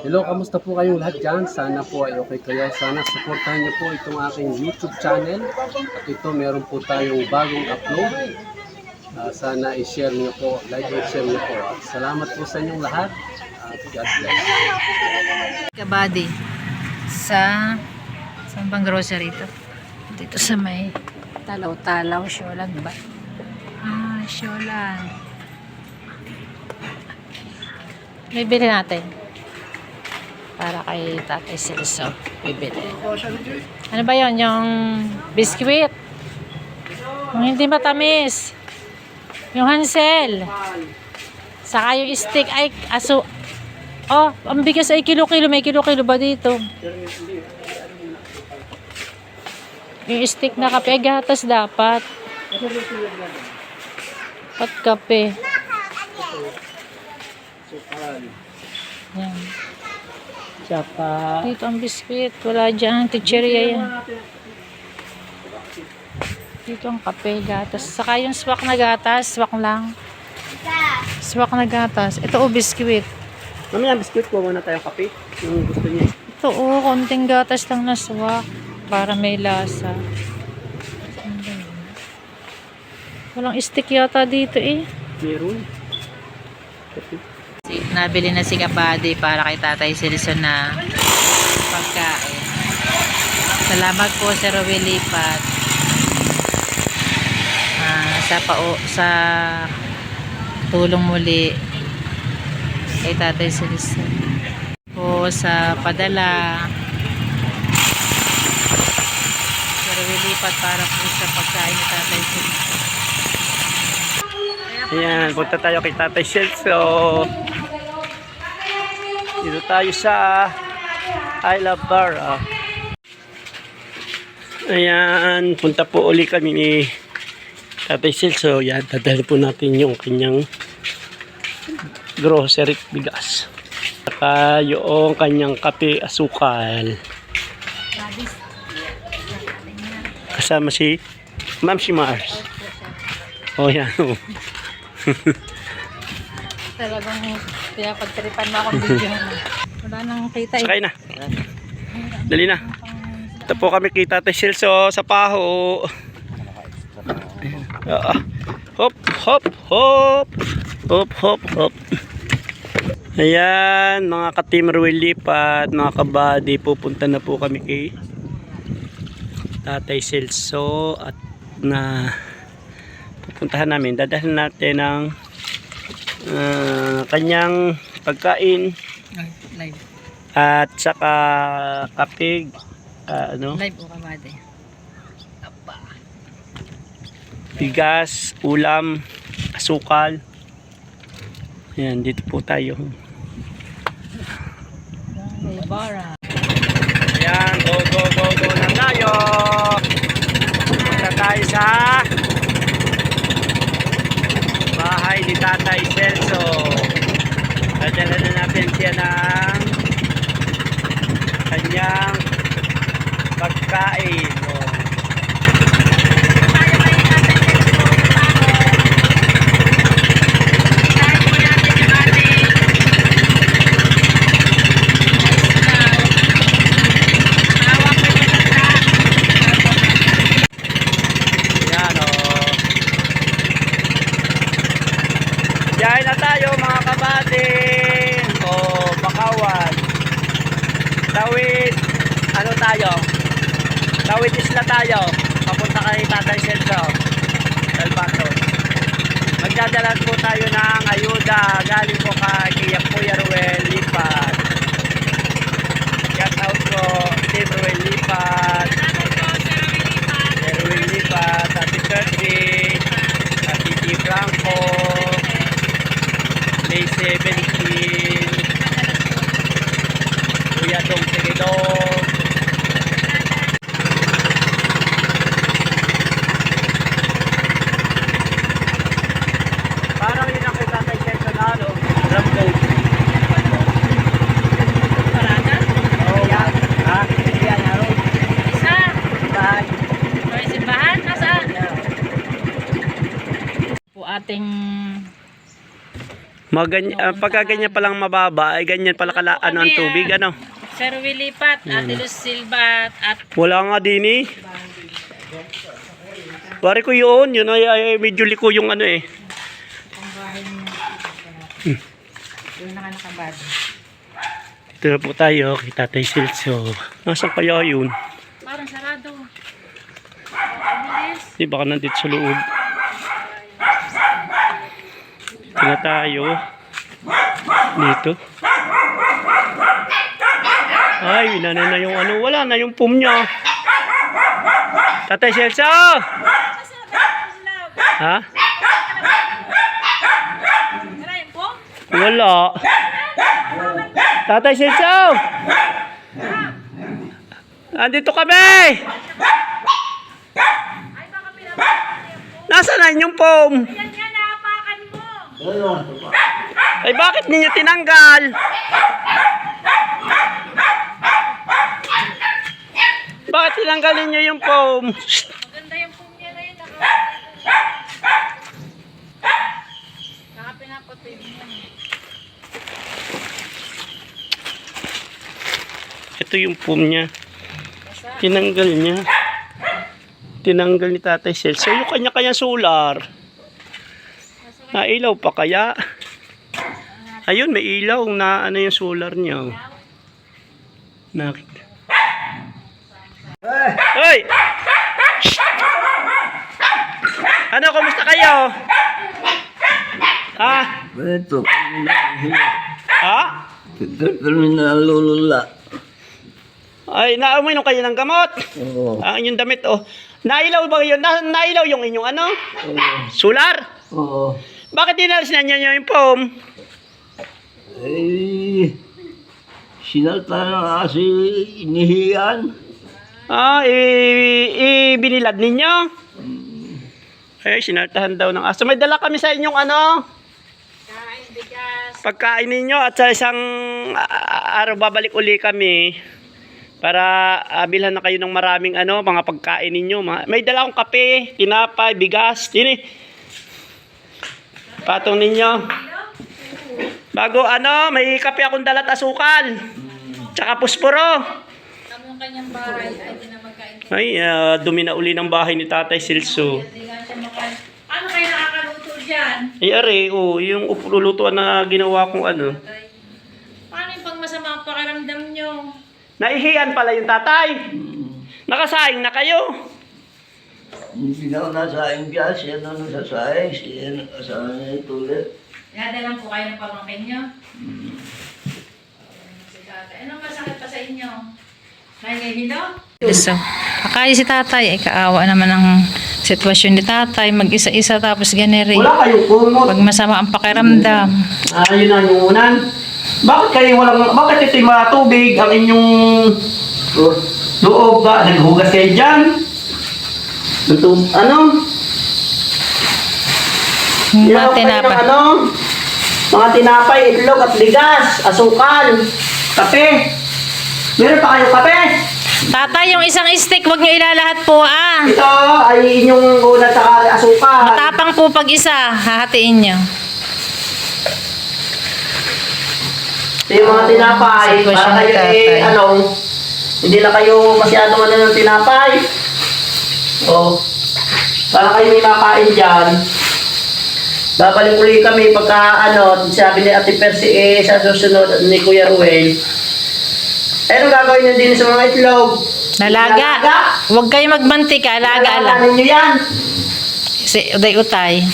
Hello, kamusta po kayong lahat dyan? Sana po ay okay kayo. Sana supportahan niyo po itong aking YouTube channel. At ito, meron po tayong bagong upload. Sana i-share niyo po, like and share niyo po. At salamat po sa inyong lahat. God bless. Kabady sa bang grocery ito? Dito sa may talaw-talaw, Sholan ba? Sholan. Bibili natin. Para kay Tatay Celso. Bibili. Ano ba yon? Yung biskuit. Yung hindi matamis. Yung Hansel. Saka yung stick ay aso. Oh, ang bigas ay kilo-kilo. May kilo-kilo ba dito? Yung stick na kape, gatas dapat. At kape. Yan. Tsaka, Dito ang biskuit. Wala dyan. Ticheria yan. Dito ang kape, gatas. Saka yung swak na gatas. Swak lang. Swak na gatas. Ito o biskuit. mamaya biscuit po muna tayong kape. Yung gusto niya. Ito o, konting gatas lang na swak. Para may lasa. Walang stick yata dito eh. Meron. Nabili na si Kabady para kay Tatay Celso na pagkain. Salamat po sa Rowel Lipat. Sa tulong muli kay Tatay Celso. Po sa padala sa Rowel Lipat para po sa pagkain ni Tatay Celso. Ayan, punta tayo kay Tatay Celso. Dito tayo sa I Love Bar. Ayan, punta po uli kami ni Tatay Celso. Ayan, dadali po natin yung kanyang grocery bigas. Saka yung kanyang kape asukal. Kasama si Ma'am si Mars. Oh, yan. Talagang kaya pagtripan mo akong video na. Wala nang kita eh. Sakay na. Dali na. Ito po kami kay Tatay Celso sa Paho. Hop, hop, hop. Hop, hop, hop. Ayan, mga ka-team Rowel Lipat, mga kabady, pupunta na po kami kay Tatay Celso at na pupuntahan namin. Dadalhin natin ng kanyang pagkain Live. at saka kapig Live o Kabady. bigas, ulam, asukal. Ayan, dito po tayo. Bara. Ayan, go, go, go, go na tayo. Punta tayo sa bahay ni Tatay Celso. Dadala na natin siya ng kanyang pagkain. Diyan na tayo mga kabading. Bakawan. Tawid. Ano tayo? Tawid isla tayo. Papunta kay Tatay Celso. Salvatos. Magdadalan po tayo ng ayuda. Galing po kay Kuya Rowel Lipat. Shout out po. Team Rowel Lipat. Rowel Lipat. Happy birthday. Happy T. Franco. May 17 Kuya Dong Segedong. Parang yun ang kay Tatay Celso na drum code. Parada? Oo. Ha? Yan, araw. Isa? Bahay. May simbahan? Nasaan? Po ating Pagka ganyan palang mababa, ay ganyan pala ang tubig, ano? Sir Willie Pat, Ate Luz Silva, at Wala nga din eh. Pare ko yun ay medyo liko yung ano eh. yung nakabad. Dito na po tayo kay Tatay Silso. Nasaan kaya yun? Parang sarado. Bilis. Di baka nandito sa loob. Dito na tayo. Dito. Ay, winana na yung ano. Wala na yung pum niya. Tatay Silso! Ha? Wala. Tatay Silso! Andito kami! Nasaan na yung pom? Ay bakit ninyo tinanggal? Bakit tinanggalin nyo yung pom? Maganda yung pum niya na yun. Nakapinapotin niya. Ito yung pom niya. Tinanggal niya. Tinanggal ni Tatay Celso. Yung kanya-kanya solar. Nailaw pa kaya? Ayun, may ilaw na ano yung solar niya. Nakita. Hoy! Ano, kumusta kayo? Ha? Ito, Ha? kami nalulula. Ay, nauminom kayo ng gamot. Oo. Ang inyong damit, oh. Nailaw ba yun? Nailaw yung inyong ano? Solar? Oo. Bakit dinalis na niyo yung pom? Eh, sinalta na kasi inihiyan. Binilad ninyo? Ay, sinaltahan daw ng aso. May dala kami sa inyong ano? Kain, bigas. Pagkain ninyo at sa isang araw babalik uli kami para bilhan na kayo ng maraming ano, mga pagkain ninyo. May dala akong kape, tinapay, bigas. Yun eh. Patong ninyo. Bago ano, may kape akong dalat asukal. Tsaka pusporo. Kami yung kanyang bahay ay di na magkain. Ay, dumi na uli ng bahay ni Tatay Silso. Hindi nga siya makain. Paano kayo nakakaluto dyan? Ay, are, yung lulutuan na ginawa kong ano. Paano yung pag masama ang pakiramdam nyo? Naihiyan pala yung tatay. Nakasaing na kayo. Hindi na ako nasaing biya. Siya na nasasaing. Siya na nasasaing tulit. Nadalang po kayo ng pamangkin nyo? Si tatay. Anong masakit pa sa inyo? Nahihilo? So, akala si tatay, ay kaawa naman ang sitwasyon ni tatay. Mag-isa-isa tapos ganeri. Wala kayong kumot. Pag masama ang pakiramdam. Yun na yung unan. Bakit ito yung mga tubig ang inyong loob ba? Naghugas kayo dyan? Ano? Mga tinapay. Mga tinapay, itlog at bigas, asukal, kape. Meron pa kayong kape? Tatay, yung isang stick, wag nyo ilalahat po ah. Ito ay inyong ulat sa asukal. Matapang po pag isa, hahatiin nyo. Ito yung mga tinapay. Sitwasyon Para ni kayo tatay. hindi na kayo masyado ng tinapay. Para kayo may makain dyan. Babalik ulit kami pagka sabi ni Ate Percy sa susunod ni Kuya Ruel. Anong gagawin nyo din sa mga itlog? Nalaga. Huwag kayo magmantika, alaga lang. Nalaga ninyo yan. Si Uday-Utay.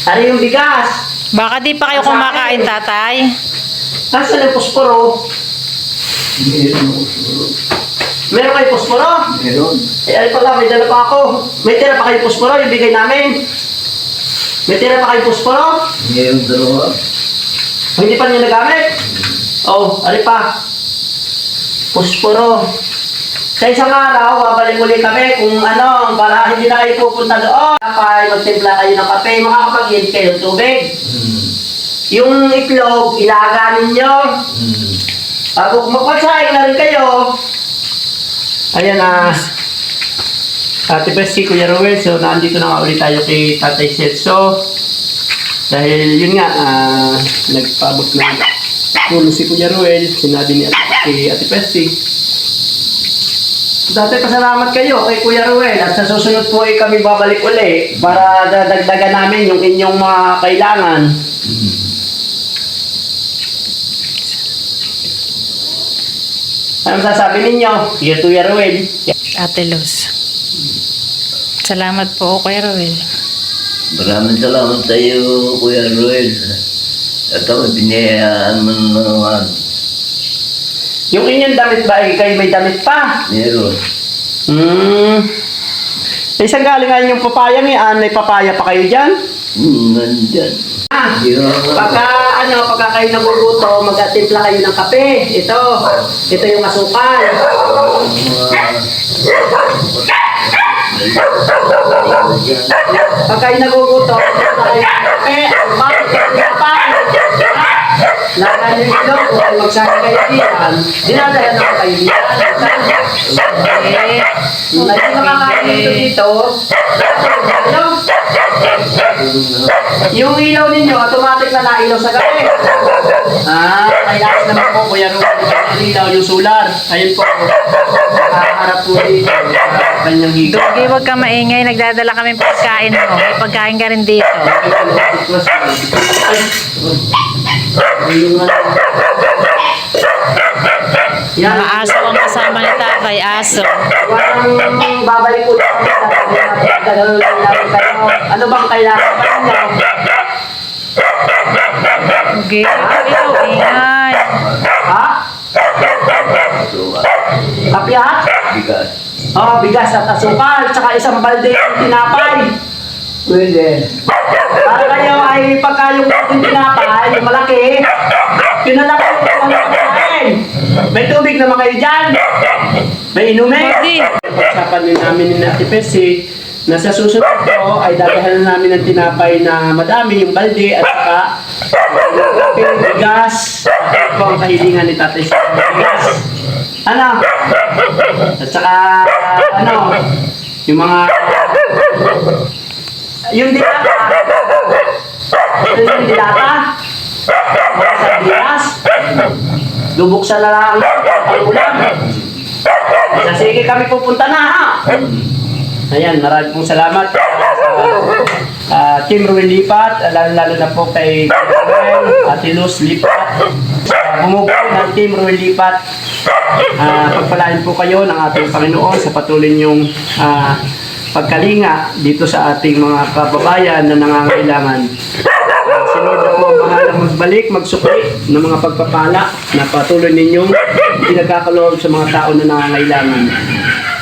Ano yung bigas? Baka di pa kayo kumakain, tatay. Nasaan yung posporo? Meron kayo posporo? Meron. Ay pala, may dala pa ako. May tira pa kayo posporo, yung bigay namin. May tira pa kayo posporo? Meron dalawa. Hindi pa niyo nagamit? Ari pa. Posporo. Sa isang araw, babalik ulit kami kung para hindi na kayo pupunta doon. Magtimpla kayo ng kape, makakapag-hit kayo ng tubig. Yung itlog, ilaga ninyo. Bago kumapagsaing na rin kayo. Ayan na. Ate Percy, Kuya Ruel. So, nandito na nga ulit tayo kay Tatay Celso. Dahil yun nga, nagpabot ng tulong si Kuya Ruel, sinabi ni Ate Percy. Dati pasalamat kayo kay Kuya Ruel at sa susunod po ay kami babalik uli para dadagdagan namin yung inyong mga kailangan. Anong sasabi ninyo, Kuya Ruel? Ate Luz. Salamat po, Kuya Ruel. Maraming salamat sa iyo, Kuya Ruel. At ako, binayaan mo naman. Yung inyong damit ba, kayo may damit pa? Meron. Isang galing nga yung papaya niyan, may papaya pa kayo dyan? Nandyan. Pagka kayo naguguto, mag-atimpla kayo ng kape. Ito yung asukal. Pag kayo naguguto, atimpla kayo ng kape. Lakan yung ilong, kung kayo magsari kayo diyan, dinadala naman kayo diyan. Hindi makakain dito. Yung ilaw ninyo, automatic na nailaw sa gabi. Kaya naman po, Kuya Ruel, yung ilaw, yung solar. Ayun po, harap po dito sa kanyang higa. Dugi, huwag ka maingay. Nagdadala kami pagkain mo. May pagkain ka rin dito. Yan. Mga aso ang kasama ni tatay. Aso. Walang babalik ulit kami sa tagal lang namin kayo. Ano bang kailangan pa ninyo? Dugi, ikaw ingay. Ha? Kapya? Bigas. Bigas at asukal, tsaka isang balde ng tinapay. Pwede. Para kayo ay pagka yung tinapay, yung malaki, yun na lang yung kumain. May tubig naman kayo dyan. May inumin. Pwede. Pagsapan din namin ni Ate Percy na sa susunod po ay dadahalan namin ng tinapay na madami yung balde at saka bigas. At po ang kahilingan ni Tatay sa bigas. Ano? At saka yung mga yung dilata. Yung dilata. Mga sardinas. Lubuksan na lang ang ulam. Sige kami pupunta na ha. Ayan, maraming pong salamat sa Team Ruel Lipat, lalo na po kay Ruel, Ate Luz Lipat, bumubuo ng Team Ruel Lipat. Pagpalain po kayo ng ating Panginoon sa patuloy niyong pagkalinga dito sa ating mga kababayan na nangangailangan. Si Lord na po ang bahalang magbalik, magsukli ng mga pagpapala na patuloy ninyong pinagkakaloob sa mga tao na nangangailangan.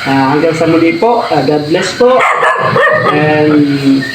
Hanggang sa muli po, God bless po. And